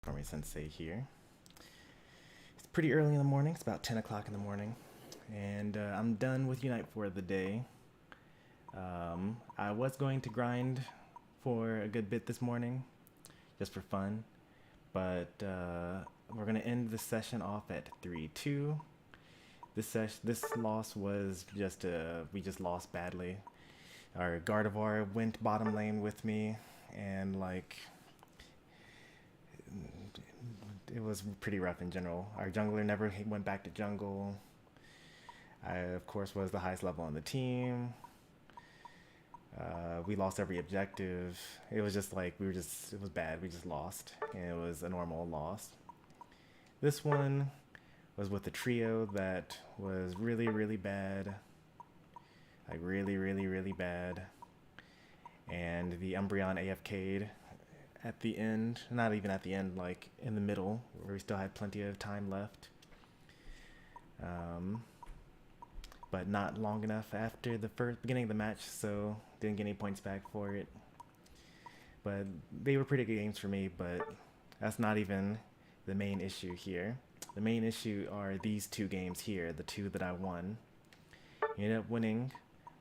Stormy Sensei here. It's pretty early in the morning. It's about 10 o'clock in the morning. And I'm done with Unite for the day. I was going to grind for a good bit this morning, just for fun. But we're going to end this session off at 3-2. This loss was just, we just lost badly. Our Gardevoir went bottom lane with me, and like, it was pretty rough in general. Our jungler never went back to jungle. I, of course, was the highest level on the team. We lost every objective. It was just like, it was bad. We just lost, and it was a normal loss. This one was with a trio that was really, really bad. Like really, really, really bad. And the Umbreon AFK'd at the end, not even at the end, like in the middle, where we still had plenty of time left. But not long enough after the beginning of the match, so didn't get any points back for it. But they were pretty good games for me, but that's not even the main issue here. The main issue are these two games here, the two that I won. You ended up winning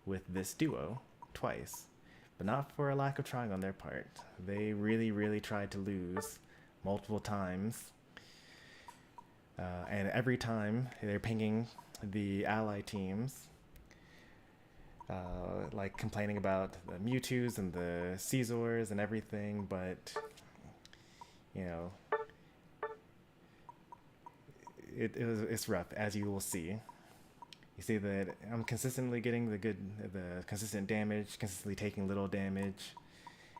with this duo twice, but not for a lack of trying on their part. They really, really tried to lose multiple times, and every time they're pinging the ally teams, like complaining about the Mewtwo's and the Caesars and everything, but you know, it's rough, as you will see. You see that I'm consistently getting the consistent damage, consistently taking little damage,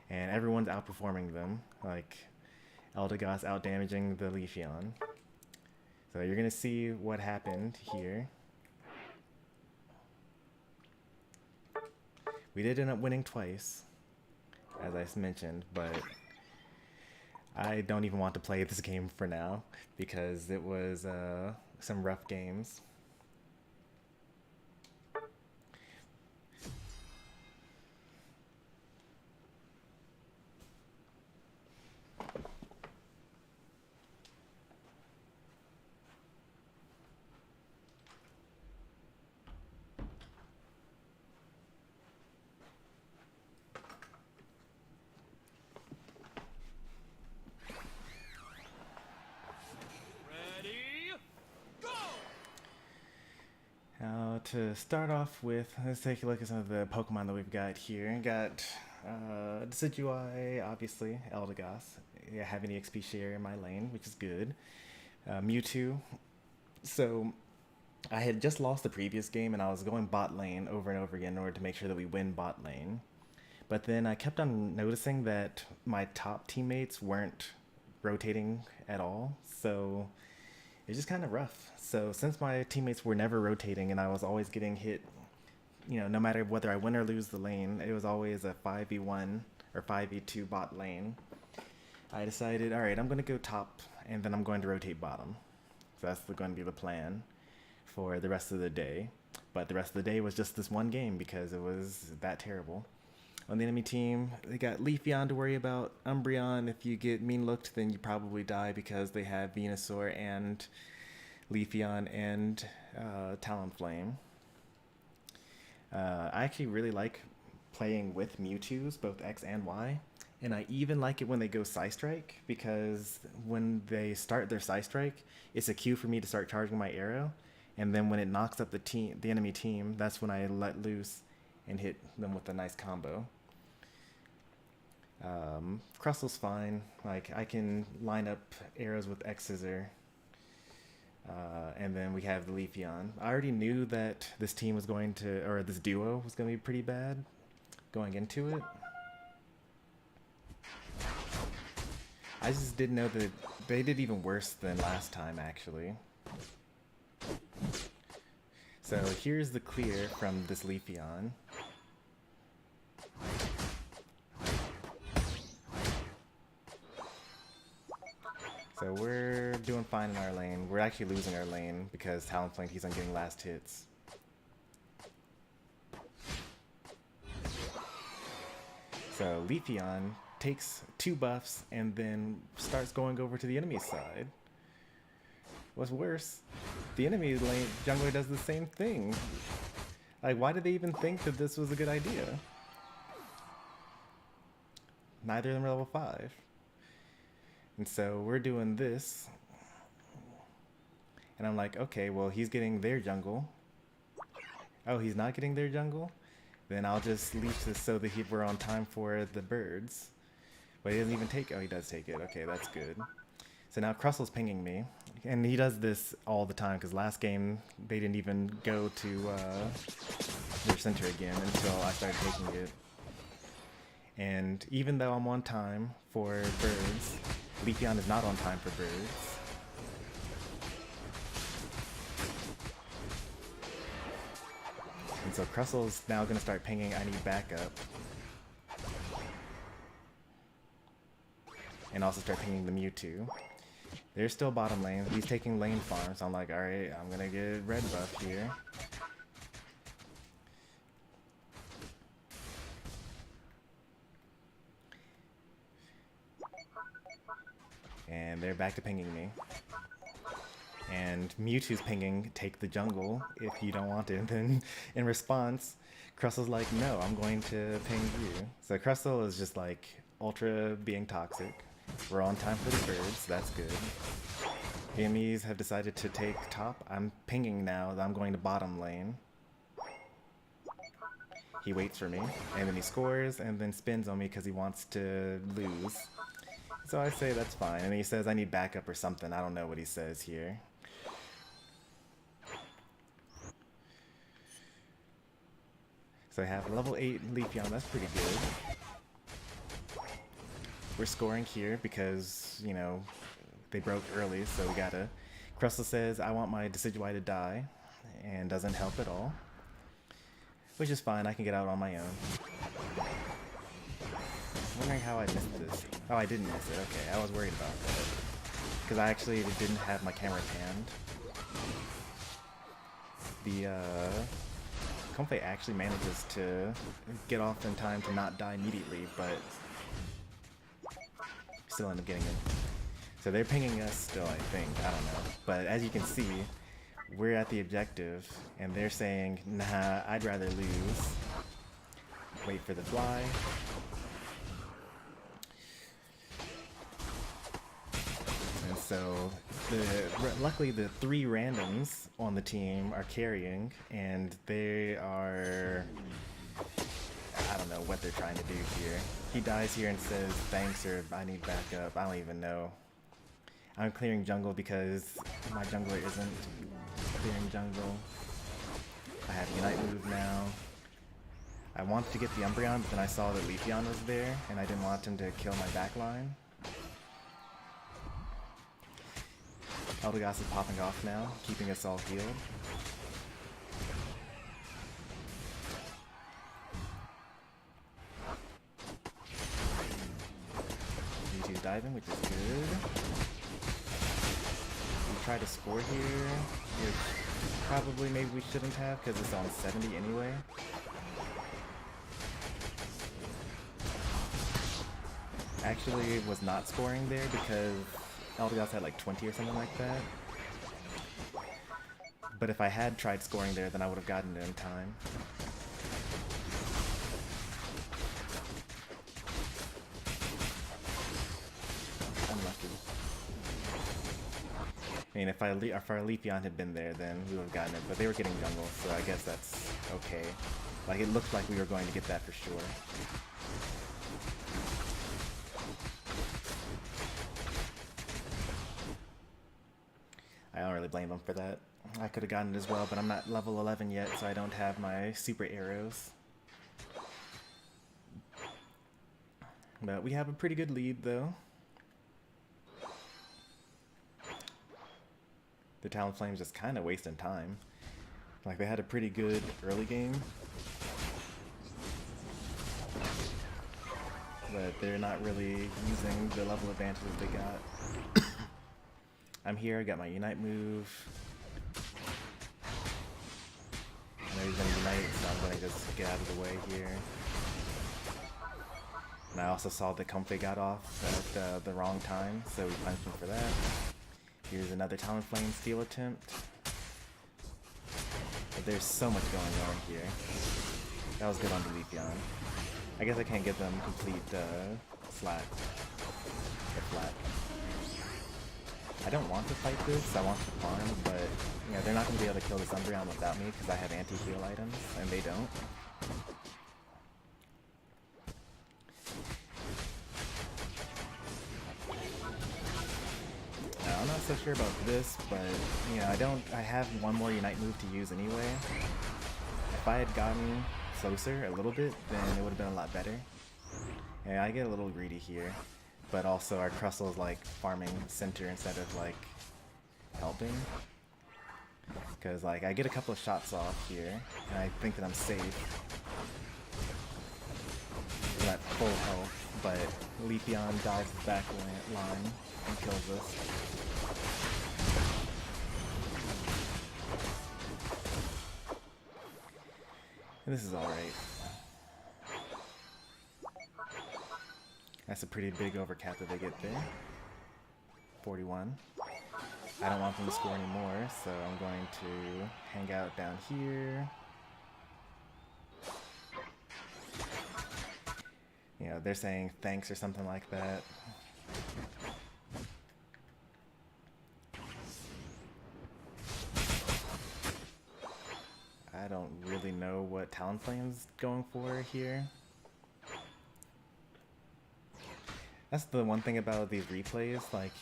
and everyone's outperforming them. Like Elgato out damaging the Leafeon. So you're gonna see what happened here. We did end up winning twice, as I mentioned, but I don't even want to play this game for now because it was some rough games. To start off with, let's take a look at some of the Pokemon that we've got here. Got Decidueye, obviously, Eldegoss. I have any XP share in my lane, which is good. Mewtwo. So I had just lost the previous game, and I was going bot lane over and over again in order to make sure that we win bot lane. But then I kept on noticing that my top teammates weren't rotating at all, so it's just kind of rough. So since my teammates were never rotating and I was always getting hit, you know, no matter whether I win or lose the lane, it was always a 5v1 or 5v2 bot lane. I decided, all right, I'm going to go top and then I'm going to rotate bottom. So that's going to be the plan for the rest of the day. But the rest of the day was just this one game because it was that terrible. On the enemy team, they got Leafeon to worry about. Umbreon, if you get mean looked, then you probably die because they have Venusaur and Leafeon and Talonflame. I actually really like playing with Mewtwo's, both X and Y. And I even like it when they go Psystrike, because when they start their Psystrike, it's a cue for me to start charging my arrow. And then when it knocks up the enemy team, that's when I let loose and hit them with a nice combo. Crustle's fine. Like, I can line up arrows with X-Scissor. And then we have the Leafeon. I already knew that this team was going to, or this duo was going to be pretty bad going into it. I just didn't know that they did even worse than last time, actually. So here's the clear from this Leafeon. So we're doing fine in our lane. We're actually losing our lane because Talonflame keeps on getting last hits. So Leafeon takes 2 buffs and then starts going over to the enemy side. What's worse, the enemy lane jungler does the same thing. Like, why did they even think that this was a good idea? Neither of them are level 5. And so we're doing this. And I'm like, okay, well, he's getting their jungle. Oh, he's not getting their jungle? Then I'll just leech this so that we're on time for the birds. But he doesn't even take... Oh, he does take it. Okay, that's good. So now Crustle's pinging me. And he does this all the time, because last game they didn't even go to their center again until I started taking it. And even though I'm on time for birds, Leafeon is not on time for birds. And so Crustle's now going to start pinging, I need backup. And also start pinging the Mewtwo. They're still bottom lane. He's taking lane farm, so I'm like, alright, I'm going to get red buff here. And they're back to pinging me. And Mewtwo's pinging, take the jungle if you don't want it. And then in response, Crustle's like, no, I'm going to ping you. So Crustle is just like ultra being toxic. We're on time for the birds, that's good. The enemies have decided to take top. I'm pinging now, I'm going to bottom lane. He waits for me, and then he scores, and then spins on me because he wants to lose. So I say that's fine, and he says I need backup or something. I don't know what he says here. So I have level 8 Leafeon, that's pretty good. We're scoring here because, you know, they broke early, so we gotta... Crustle says, I want my Decidueye to die, and doesn't help at all. Which is fine, I can get out on my own. I'm wondering how I missed this. Oh, I didn't miss it, okay, I was worried about that. Because I actually didn't have my camera panned. The, Comfey actually manages to get off in time to not die immediately, but still end up getting him. So they're pinging us still, I think. I don't know. But as you can see, we're at the objective, and they're saying, nah, I'd rather lose. Wait for the fly. And so, luckily the 3 randoms on the team are carrying, and they are... I don't know what they're trying to do here. He dies here and says, thanks, or I need backup. I don't even know. I'm clearing jungle because my jungler isn't clearing jungle. I have Unite move now. I wanted to get the Umbreon, but then I saw that Leafeon was there, and I didn't want him to kill my backline. Elgato is popping off now, keeping us all healed. Yeti's diving, which is good. We try to score here, which probably maybe we shouldn't have because it's on 70 anyway. Actually was not scoring there because Elgato had like 20 or something like that. But if I had tried scoring there, then I would have gotten it in time. Unlucky. I mean, if our Leafeon had been there, then we would have gotten it. But they were getting jungle, so I guess that's okay. Like, it looked like we were going to get that for sure. I don't really blame them for that. I could have gotten it as well, but I'm not level 11 yet, so I don't have my super arrows. But we have a pretty good lead, though. The Talonflame's just kind of wasting time. Like, they had a pretty good early game. But they're not really using the level advantages they got. I'm here, I got my Unite move. I know he's gonna Unite, so I'm gonna just get out of the way here. And I also saw that Comfy got off at the wrong time, so we punished him for that. Here's another Talonflame steal attempt. But there's so much going on here. That was good on the Leafeon. I guess I can't give them complete slack. Or flat. I don't want to fight this, I want to farm, but you know, they're not going to be able to kill this Umbreon without me because I have anti-heal items, and they don't. Now, I'm not so sure about this, but you know, I have one more Unite move to use anyway. If I had gotten closer a little bit, then it would have been a lot better. Yeah, I get a little greedy here. But also our Crustle is like farming center instead of like helping. Because like I get a couple of shots off here, and I think that I'm safe. I'm at full health, but Leafeon dives the back line and kills us. And this is alright. That's a pretty big overcap that they get there. 41. I don't want them to score anymore, so I'm going to hang out down here. You know, they're saying thanks or something like that. I don't really know what Talonflame's going for here. That's the one thing about these replays, like,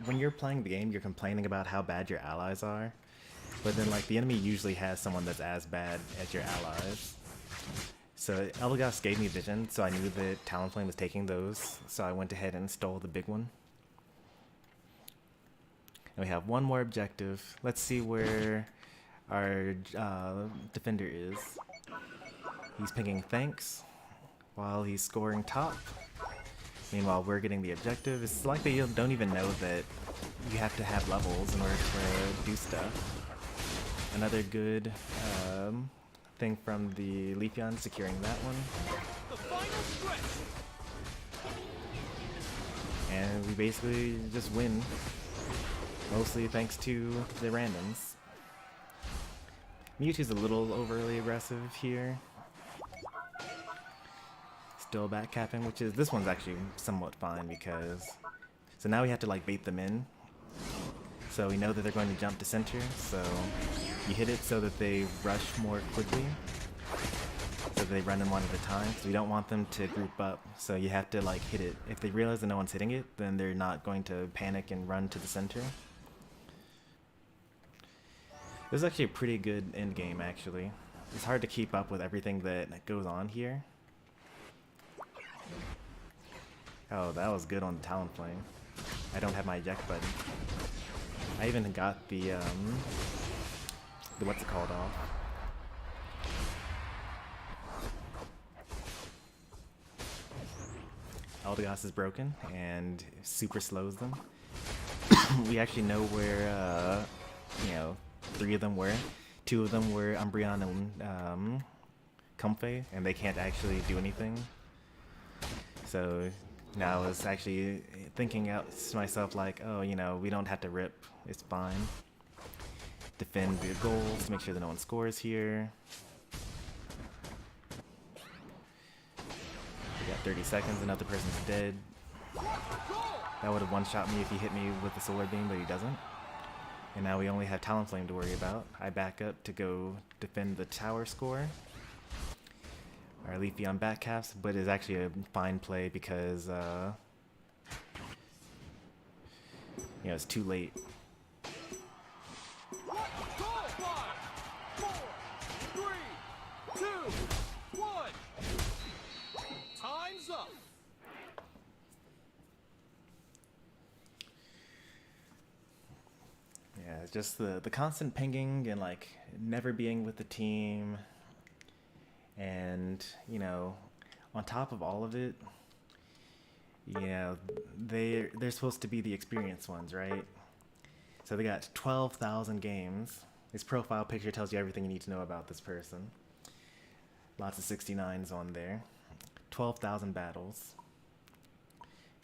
when you're playing the game, you're complaining about how bad your allies are, but then, like, the enemy usually has someone that's as bad as your allies. So Elgato gave me vision, so I knew that Talonflame was taking those, so I went ahead and stole the big one. And we have one more objective. Let's see where our defender is. He's pinging thanks while he's scoring top. Meanwhile, we're getting the objective. It's like they don't even know that you have to have levels in order to do stuff. Another good thing from the Leafeon, securing that one. The final stretch. And we basically just win, mostly thanks to the randoms. Mewtwo's a little overly aggressive here. Still backcapping, which is, this one's actually somewhat fine because, so now we have to like bait them in. So we know that they're going to jump to center, so you hit it so that they rush more quickly, so they run in one at a time. So we don't want them to group up, so you have to like hit it. If they realize that no one's hitting it, then they're not going to panic and run to the center. This is actually a pretty good end game, actually. It's hard to keep up with everything that goes on here. Oh, that was good on the Talonflame. I don't have my eject button. I even got the what's it called off. Elgato is broken and super slows them. We actually know where, you know, 3 of them were. 2 of them were Umbreon and Comfey, and they can't actually do anything. So now I was actually thinking out to myself like, oh, you know, we don't have to rip. It's fine. Defend the goals to make sure that no one scores here. We got 30 seconds, another person's dead. That would have one-shot me if he hit me with the solar beam, but he doesn't. And now we only have Talonflame to worry about. I back up to go defend the tower score. Our Leafeon backcaps, but is actually a fine play because, you know, it's too late. 5, 4, 3, 2, 1. Time's up. Yeah, it's just the constant pinging and like never being with the team. And, you know, on top of all of it, you know, they're supposed to be the experienced ones, right? So they got 12,000 games. His profile picture tells you everything you need to know about this person. Lots of 69s on there. 12,000 battles.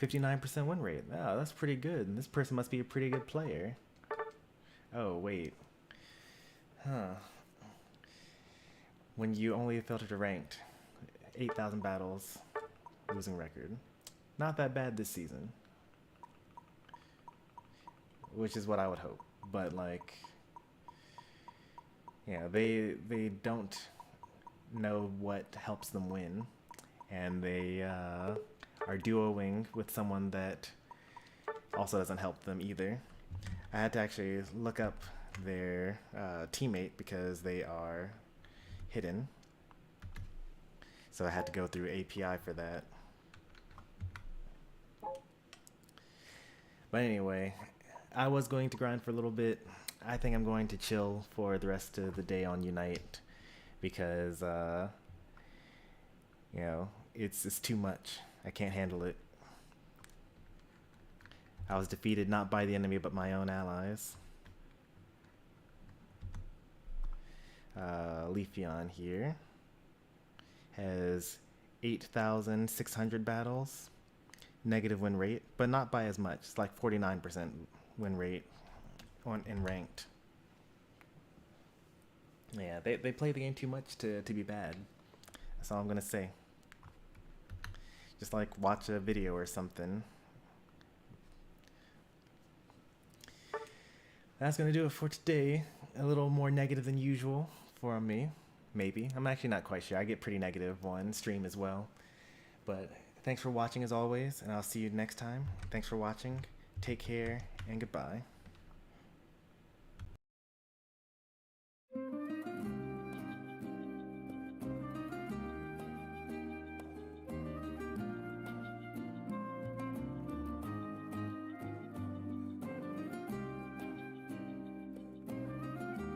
59% win rate. Oh, that's pretty good. This person must be a pretty good player. Oh, wait. Huh. When you only filter to ranked, 8,000 battles, losing record. Not that bad this season. Which is what I would hope. But, like, yeah, they don't know what helps them win. And they are duoing with someone that also doesn't help them either. I had to actually look up their teammate because they are hidden. So I had to go through API for that. But anyway, I was going to grind for a little bit. I think I'm going to chill for the rest of the day on Unite because, you know, it's too much. I can't handle it. I was defeated not by the enemy but my own allies. Leafeon here has 8,600 battles, negative win rate, but not by as much. It's like 49% win rate in ranked. Yeah, they play the game too much to be bad. That's all I'm gonna say. Just like watch a video or something. That's gonna do it for today. A little more negative than usual for me, maybe. I'm actually not quite sure. I get pretty negative on stream as well. But thanks for watching as always, and I'll see you next time. Thanks for watching. Take care, and goodbye.